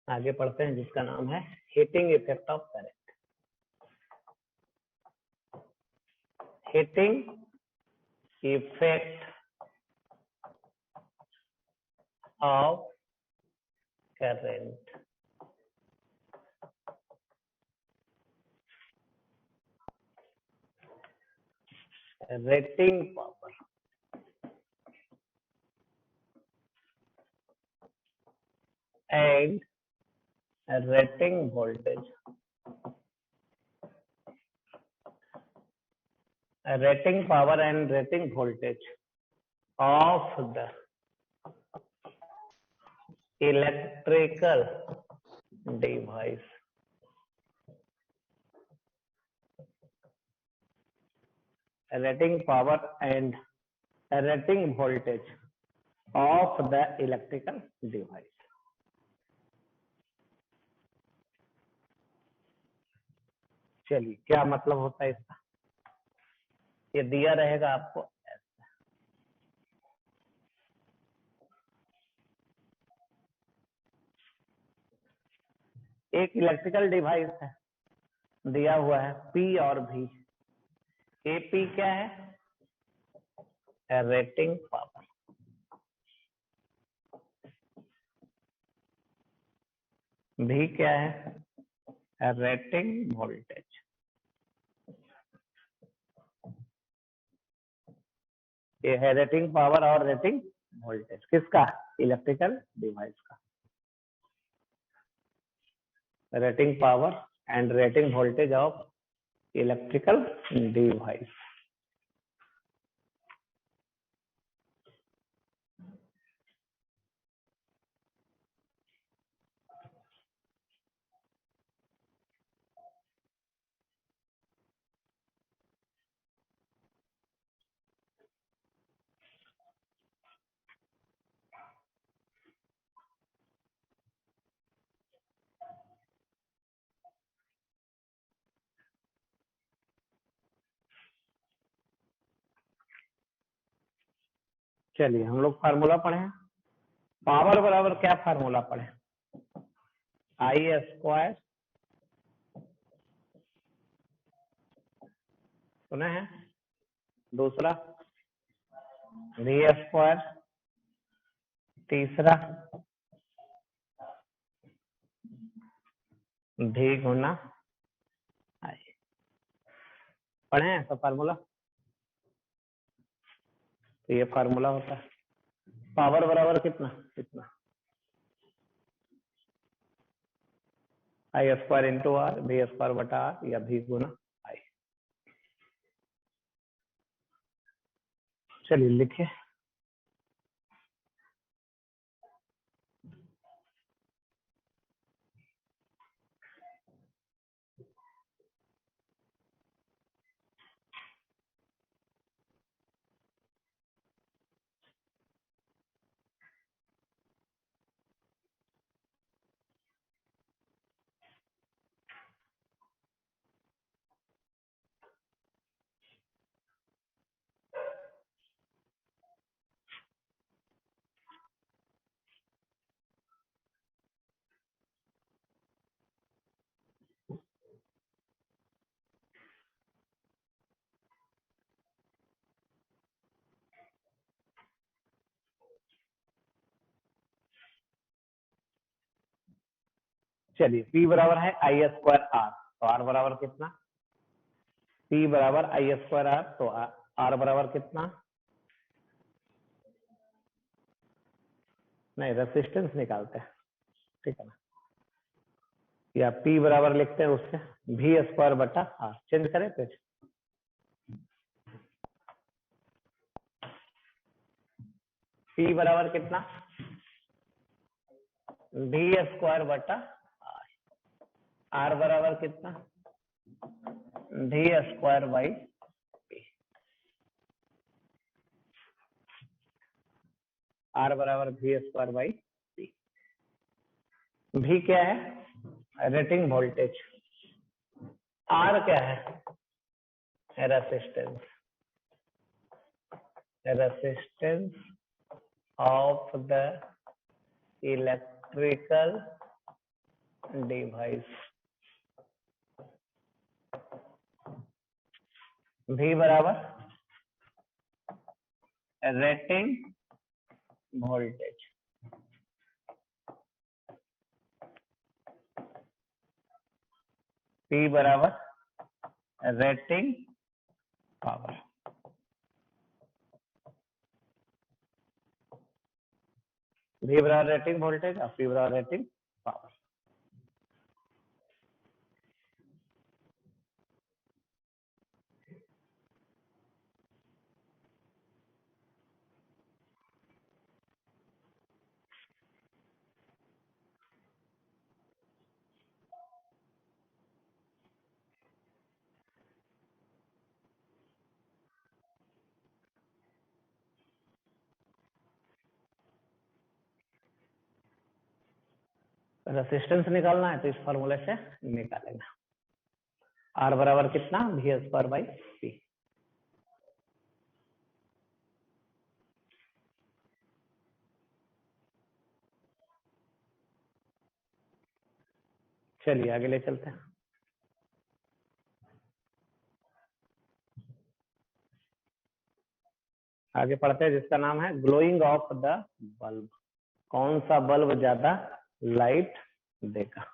आगे पढ़ते हैं जिसका नाम है heating effect of current. Heating effect of current. Rating power and rating voltage. Rating power and rating voltage of the electrical device. Rating power and rating voltage of the electrical device. चलिए, क्या मतलब होता है इसका? ये दिया रहेगा आपको ऐसा। एक इलेक्ट्रिकल डिवाइस है, दिया हुआ है P और V। AP क्या है? Rating power. V क्या है? Rating voltage. ये है रेटिंग पावर और रेटिंग वोल्टेज किसका? इलेक्ट्रिकल डिवाइस का। Rating power and rating voltage of electrical device. चलिए, हम लोग फार्मूला पढ़े हैं। पावर बराबर क्या फार्मूला पढ़े? I² सुने हैं? दूसरा V², तीसरा V गुना I। पढ़े हैं सब फार्मूला? तो ये फार्मूला होता है। पावर बराबर कितना? I² इंटू आर, V² बटा आर या V गुना I। चलिए लिखिए। चलिए, P बराबर है I² R, तो R बराबर कितना? P बराबर I² R, तो R बराबर कितना? नहीं, रेसिस्टेंस निकालते हैं, ठीक है ना? या P बराबर लिखते हैं उससे V² बटा R। चेंज करें पेज। P बराबर कितना? V² बटा R। R बराबर कितना? V² by P। R बराबर V² बाई P। V क्या है? Rating voltage. R क्या है? Resistance of the electrical device V बराबर रेटिंग वोल्टेज P बराबर रेटिंग पावर। V बराबर रेटिंग वोल्टेज और P बराबर रेटिंग पावर। रेसिस्टेंस निकालना है तो इस फॉर्मूले से निकालेंगे। R बराबर कितना V स्क्वायर बाई P। चलिए आगे ले चलते हैं। आगे पढ़ते हैं जिसका नाम है ग्लोइंग ऑफ द बल्ब। कौन सा बल्ब ज्यादा लाइट देगा?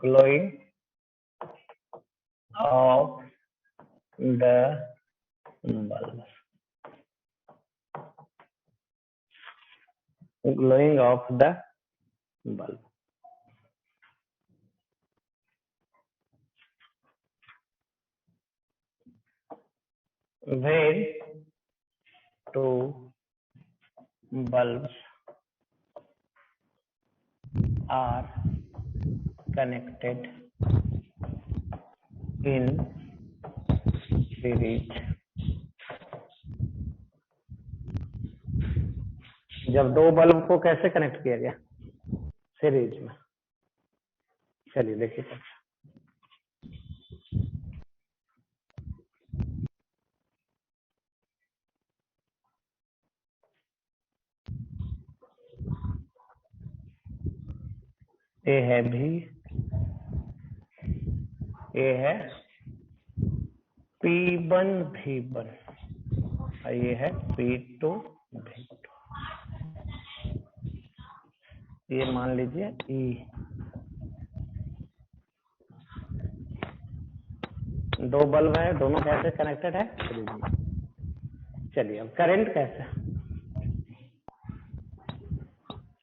Glowing of the bulb. Glowing of the bulb. When two bulbs are connected in series, जब दो बल्ब को कैसे कनेक्ट किया गया? सीरीज में। चलिए देखिए ये है भी, ये है P1 V1 और ये है P2 V2। ये मान लीजिए E। दो बल्ब है, दोनों कैसे कनेक्टेड है? सीरीज में। चलिए अब करंट कैसे?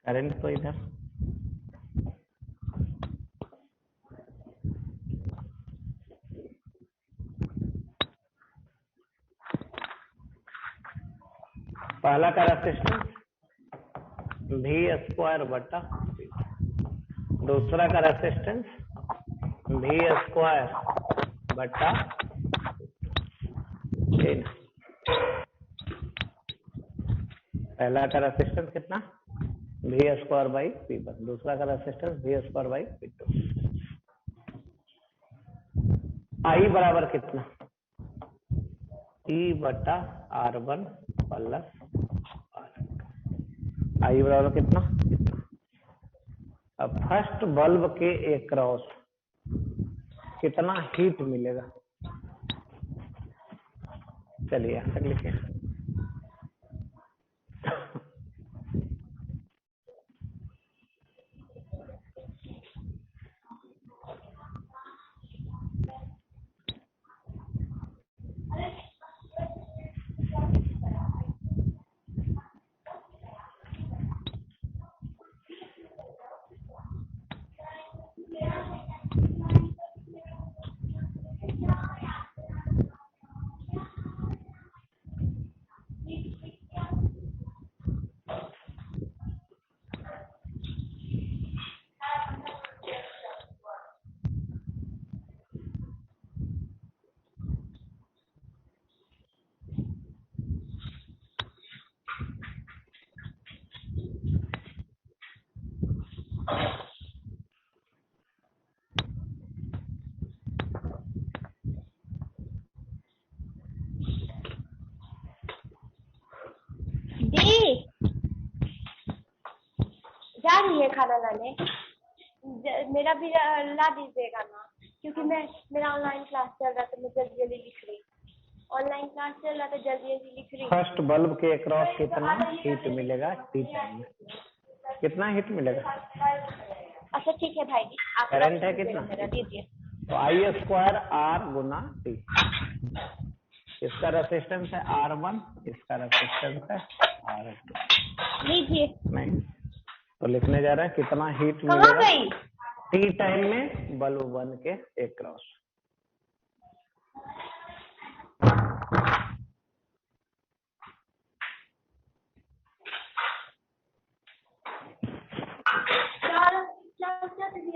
करंट तो इधर पहला का रेसिस्टेंस V स्क्वायर बटा, दूसरा का रेसिस्टेंस V स्क्वायर बटा 10। पहला का रेसिस्टेंस कितना? V square by P1। दूसरा का resistance V square by P2। I बराबर कितना? E बटा R1 प्लस I बराबर कितना? अब फर्स्ट बल्ब के एक्रॉस कितना हीट मिलेगा? चलिए यहां तक लिखिए। जा रही है खाना लाने? मेरा भी ला दीजिएगा ना, क्योंकि मेरा ऑनलाइन क्लास चल रहा था, मैं जल्दी जल्दी लिख रही। ऑनलाइन क्लास चल रहा था, जल्दी जल्दी लिख रही। फर्स्ट बल्ब के अक्रॉस कितना हीट मिलेगा टी टाइम में? कितना हीट मिलेगा? अच्छा ठीक है भाई जी, आप करंट है कितना? दीजिए। तो आई स्क्वायर आर गुना टी। इसका रेसिस्टेंस है R1, इसका रेसिस्टेंस है R2। लीजिए। नहीं तो लिखने जा रहा है कितना हीट कहाँ मिलेगा गई? टी टाइम में बल्ब 1 के अक्रॉस।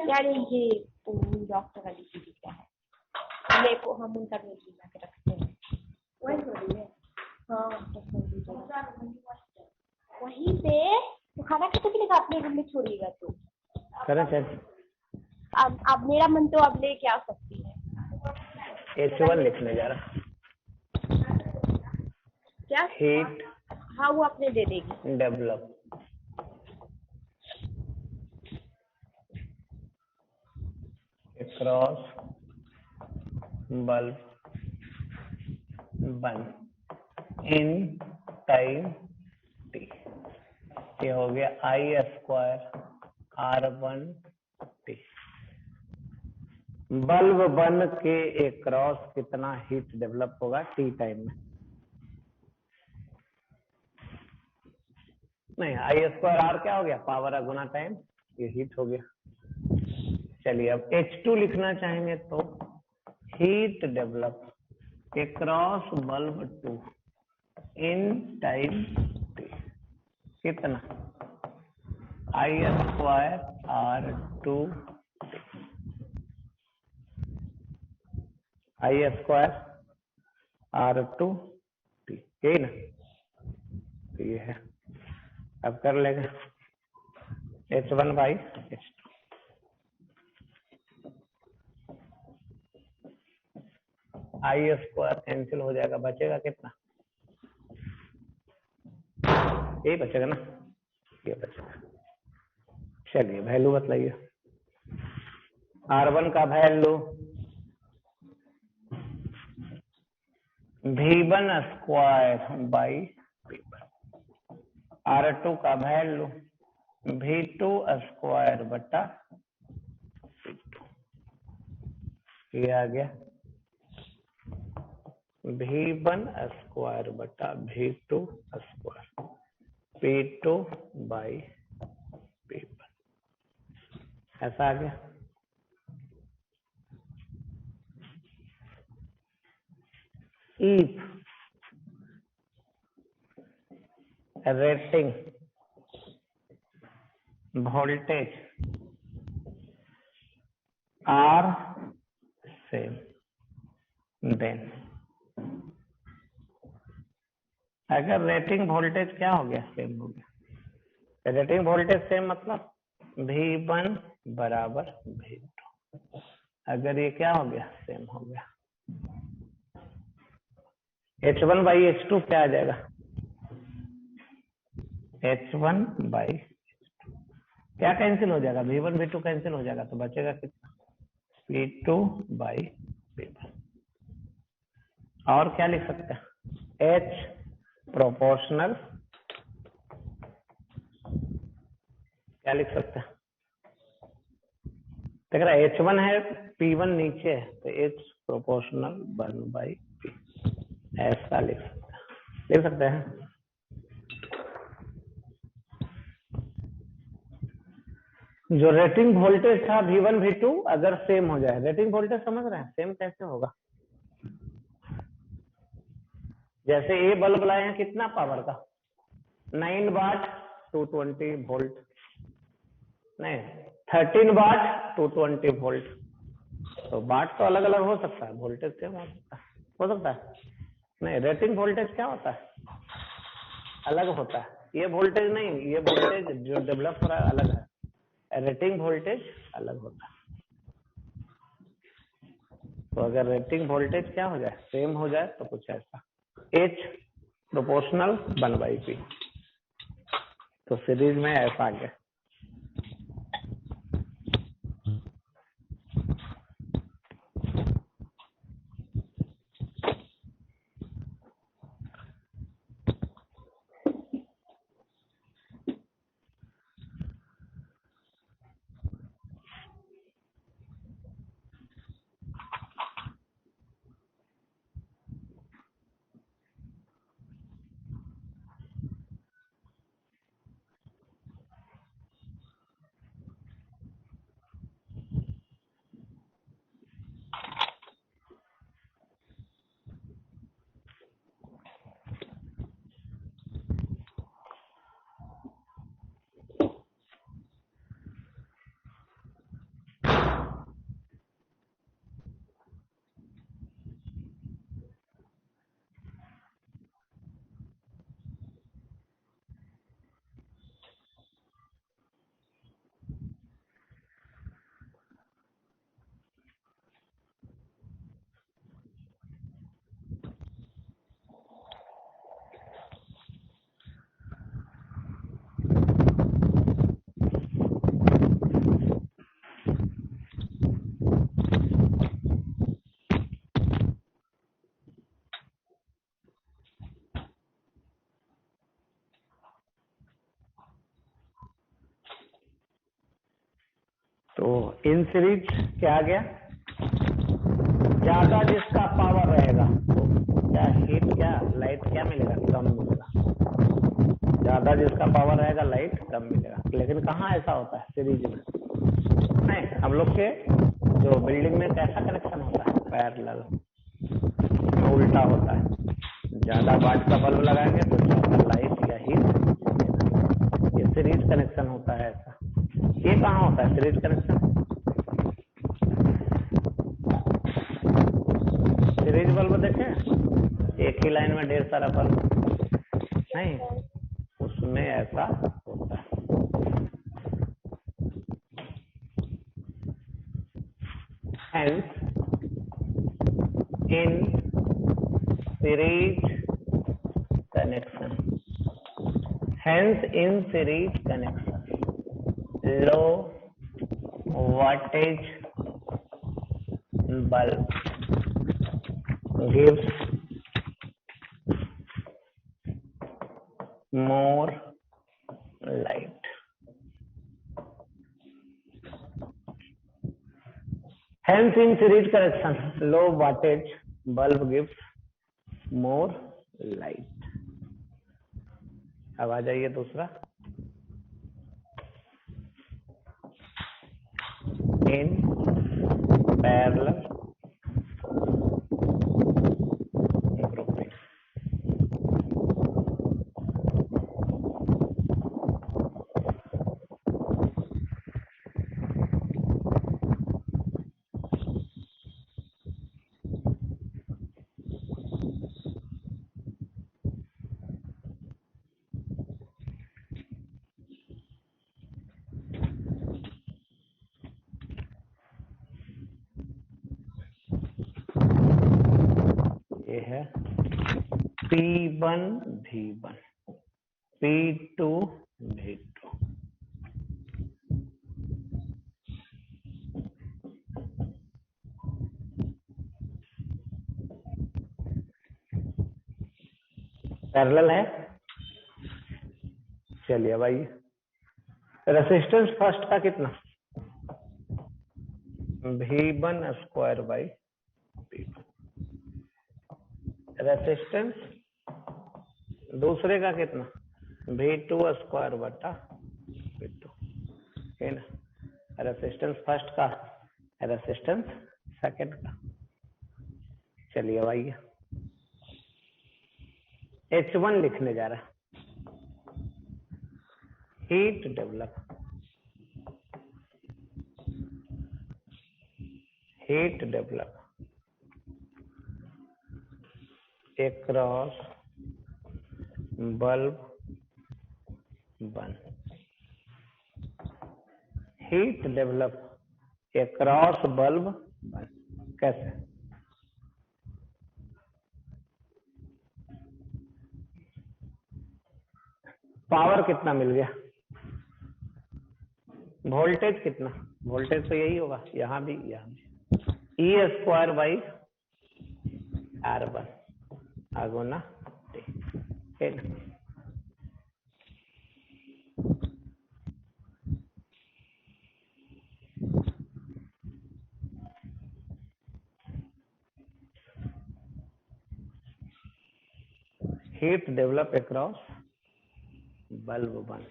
यार ये डॉक्टर वाली चीज क्या है? देखो हम उनका रोज ला के रखते हैं। वही थोड़ी है। हाँ वहीं पे तो खाना कैसे मिलेगा? अपने रूम में छोड़िएगा तो। करें चेक। अब मेरा मन तो अब लेके आ सकती है। H1 लिखने जा रहा। क्या? हीट हाँ वो अपने दे देगी। Develop across bulb 1 in time T. ये हो गया आई स्क्वायर R1 टी। बल्ब 1 के अक्रॉस कितना हीट डेवलप होगा टी टाइम में? नहीं, आई स्क्वायर आर क्या हो गया? पावर गुना टाइम, ये हीट हो गया। चलिए अब H2 लिखना चाहेंगे तो heat develop across bulb 2 in time T कितना? आई स्क्वायर R2 आई स्क्वायर R2 टी, यही ना? तो ये है, अब कर लेगा H1 by H2। I square cancel हो जाएगा, बचेगा कितना? यही बचेगा ना, ये बचेगा। चलिए वैल्यू बतलाइए। R1 का value V1 square by V1। R2 का वैल्यू V2 स्क्वायर बटा V2। ये आ गया V1 स्क्वायर बटा V2 square P2 by P1। ऐसा आ गया। If rating voltage are same, then अगर रेटिंग वोल्टेज क्या हो गया? सेम हो गया। रेटिंग वोल्टेज सेम मतलब V1 बराबर V2। अगर ये क्या हो गया? सेम हो गया। H1 बाई H2 क्या आ जाएगा? H1 बाई क्या कैंसिल हो जाएगा? V1 V2 कैंसिल हो जाएगा, तो बचेगा कितना? P2 by P1। और क्या लिख सकते हैं? H प्रोपोर्शनल, क्या लिख सकते हैं? देख रहा है H1 है, P1 नीचे है, तो H प्रोपोर्शनल 1 बाई P, ऐसा लिख सकते हैं। जो रेटिंग वोल्टेज था V1 V2 अगर सेम हो जाए, रेटिंग वोल्टेज समझ रहे हैं? सेम कैसे होगा? जैसे ये बल्ब लाए हैं कितना पावर का? 9 वाट 220 वोल्ट, नहीं 13 वाट 220 वोल्ट। तो वाट तो अलग अलग हो सकता है, वोल्टेज सेम हो सकता है। नहीं, रेटिंग वोल्टेज क्या होता है? अलग होता है। ये वोल्टेज नहीं, ये वोल्टेज जो डेवलप हो रहा है अलग है, रेटिंग वोल्टेज अलग होता है। तो अगर रेटिंग वोल्टेज क्या हो जाए? सेम हो जाए, तो कुछ ऐसा H प्रोपोर्शनल 1 बाई P। तो सीरीज में ऐसा आ गया। तो इन सीरीज क्या आ गया, ज्यादा जिसका पावर रहेगा तो क्या हीट, क्या लाइट क्या मिलेगा, कम मिलेगा। ज्यादा जिसका पावर रहेगा लाइट कम मिलेगा। लेकिन कहाँ ऐसा होता है सीरीज में, नहीं, हम लोग के जो बिल्डिंग में कैसा कनेक्शन होता है, पैरेलल, उल्टा होता है। ज्यादा वाट का बल्ब लगाएंगे तो ज्यादा लाइट या हीट, ये सीरीज कनेक्शन होता है ऐसा। ये कहाँ होता है सीरीज कनेक्शन, सीरीज बल्ब देखे, एक ही लाइन में ढेर सारा बल्ब, नहीं, उसमें ऐसा होता है। Hence, in series connection, low wattage bulb gives more light. Hence, in series connection, low wattage bulb gives more light. अब आ जाइए दूसरा, in parallel grouping. ये है P1 V1, P2 V2। Parallel है। चलिए भाई, रेसिस्टेंस फर्स्ट का कितना, V1 square by P2। Resistance दूसरे का कितना, V2 स्क्वायर बटा V2, है ना। रेसिस्टेंस फर्स्ट का, रेसिस्टेंस सेकंड का। चलिए भाई, H1 लिखने जा रहा है, heat develop, heat develop across bulb 1, heat develop across bulb 1। कैसे, पावर कितना मिल गया, वोल्टेज कितना, वोल्टेज तो यही होगा, यहाँ भी E स्क्वायर बाई R1 आगुना T, है ना। Heat develop across bulb 1,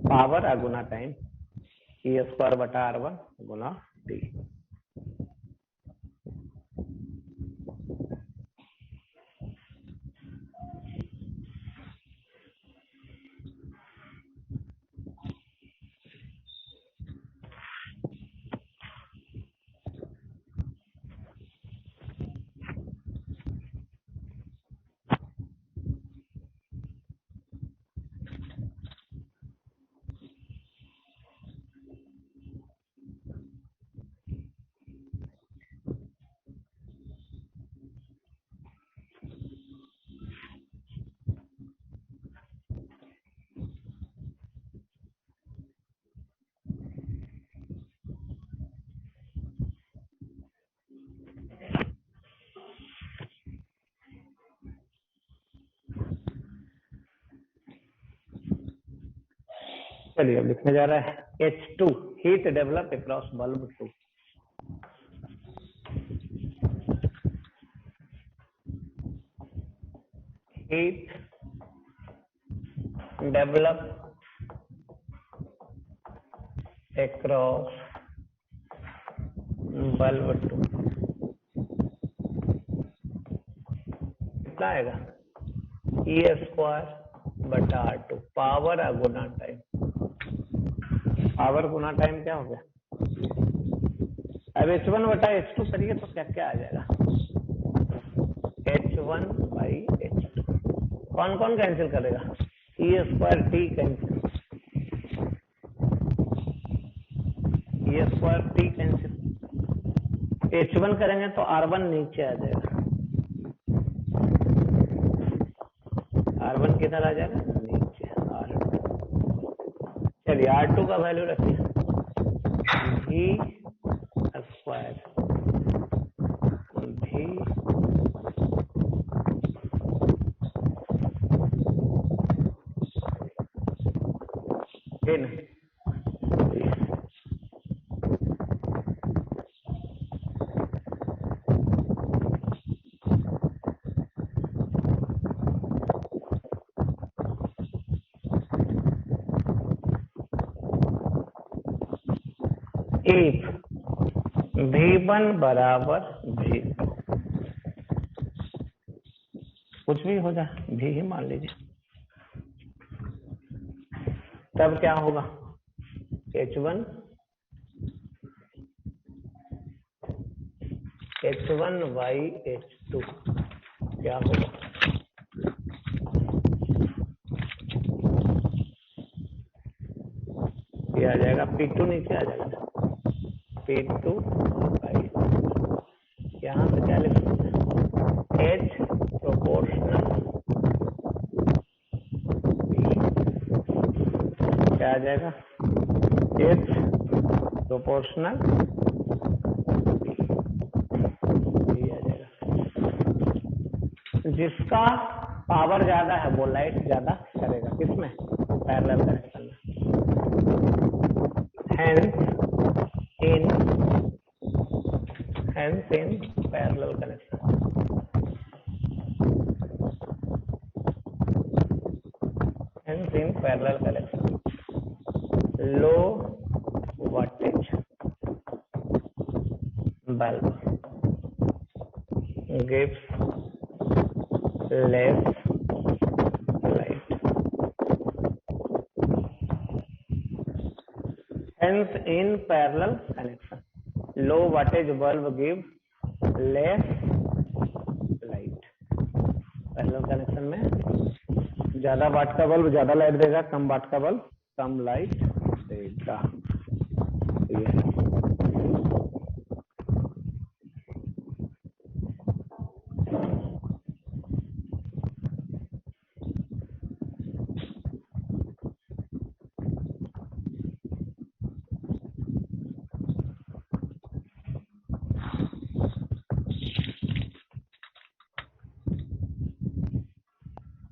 power अगुना टाइम, E स्क्वायर बटा R1 गुना T। चलिए अब लिखने जा रहा है H2 heat develop across bulb 2. Heat develop across bulb 2. कितना आएगा? E स्क्वायर बटा R2. पावर गुना टाइम. पावर गुना टाइम क्या हो गया? अब H1 बटा H2 करिए तो क्या क्या आ जाएगा? H1 by H2. कौन कौन कैंसिल करेगा? E square T cancel. E square T cancel. H1 करेंगे तो R1 नीचे आ जाएगा. R1 किधर आ जाएगा? नीचे. R2. चलिए R2 का वैल्यू रखिए. V square V in if V1 बराबर V2, कुछ भी हो जाए भी ही मान लीजिए, तब क्या होगा? H1 by H2 क्या होगा? ये आ जाएगा P2 नीचे आ जाएगा. P2 by यहाँ से क्या लिख सकते हैं? H प्रोपोर्शनल क्या आ जाएगा? H प्रोपोर्शनल ये आ जाएगा. जिसका पावर ज्यादा है वो लाइट ज्यादा करेगा. किसमें? पैरेलल कनेक्शन में. Hence in parallel connection. Hence in parallel connection, low voltage bulb gives less light. Hence in parallel connection, low wattage bulb gives less light. Parallel connection में ज्यादा वाट का बल्ब ज्यादा लाइट देगा, कम वाट का बल्ब कम light देगा.